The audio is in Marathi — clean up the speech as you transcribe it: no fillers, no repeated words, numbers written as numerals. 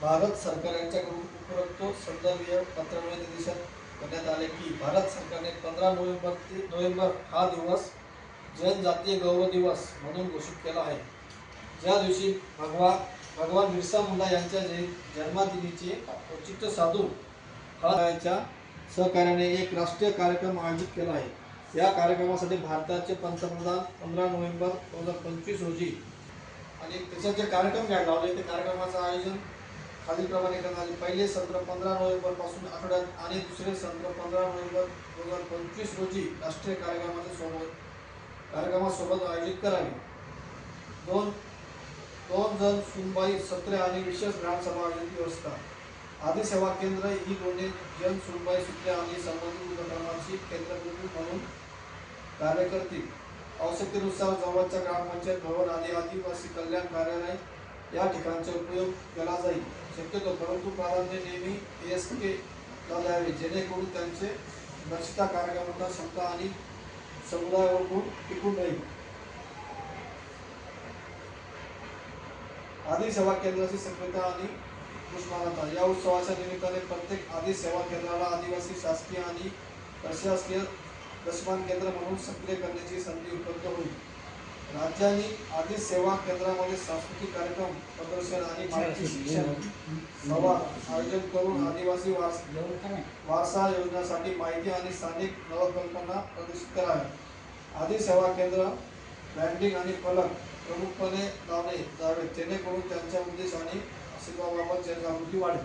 भारत सरकार यांच्याकडून उपरोक्त संदर्भीय पत्रामुळे निर्देशित करण्यात आले की भारत सरकारने 15 नोव्हेंबर हा दिवस जनजातीय गौरव दिवस म्हणून घोषित केला आहे। ज्या दिवशी भगवान बिरसा मुंडा यांच्या जन्मदिनीचे औचित्य साधून हा सहकार्याने एक राष्ट्रीय कार्यक्रम आयोजित केला आहे। या कार्यक्रमासाठी भारताचे पंतप्रधान 15 नोव्हेंबर 2025 रोजी आणि त्याचे जे कार्यक्रम घ्यायला लावले ते कार्यक्रमाचं आयोजन खालीलप्रमाणे करण्यात आले। पहिले सत्र 15 नोव्हेंबर पासून आठवड्यात आणि दुसरे सत्र 15 नोव्हेंबर 2025 रोजी राष्ट्रीय कार्यक्रमासोबत आयोजित करावे। दोन जन सुनबाई सत्रे आणि विशेष ग्रामसभा आयोजित व्यवस्था। आदी सेवा केंद्र ही दोन्ही जन सुनबाई सूत्रे आणि संबंधित उपक्रमांची केंद्रबिंदू म्हणून कार्य करतील। आवश्यकतेनुसार जवळच्या ग्रामपंचायत भवन आणि आदिवासी कल्याण कार्यालय या ठिकाणचा उपयोग केला जाईल शक्यतो, परंतु प्राधान्य नेहमी ASK ला द्यावे जेणेकरून त्यांचे दक्षता कार्यक्रमांना क्षमता आणि समुदायावर टिकून राहील। आदी सेवा केंद्राची सक्रियता आणि पुष्पमानता। या उत्सवाच्या निमित्ताने प्रत्येक आदी सेवा केंद्राला आदिवासी शासकीय आणि प्रशासकीय दशमान केंद्र म्हणून सक्रिय करण्याची संधी उपलब्ध होईल। राज्यांनी आदी सेवा केंद्रामध्ये सांस्कृतिक कार्यक्रम, प्रदर्शन आणि माहिती शिक्षण संवाद आयोजन करून आदिवासी वारसा योजनेसाठी माहिती आणि स्थानिक नवकल्पना प्रदर्शित कराव्या। आदी सेवा केंद्र ब्रँडिंग आणि फलक प्रमुखपणे लावले जावेत जेणेकरून त्यांच्या उद्देश आणि अस्तित्वाबाबत जनजागृती वाढेल।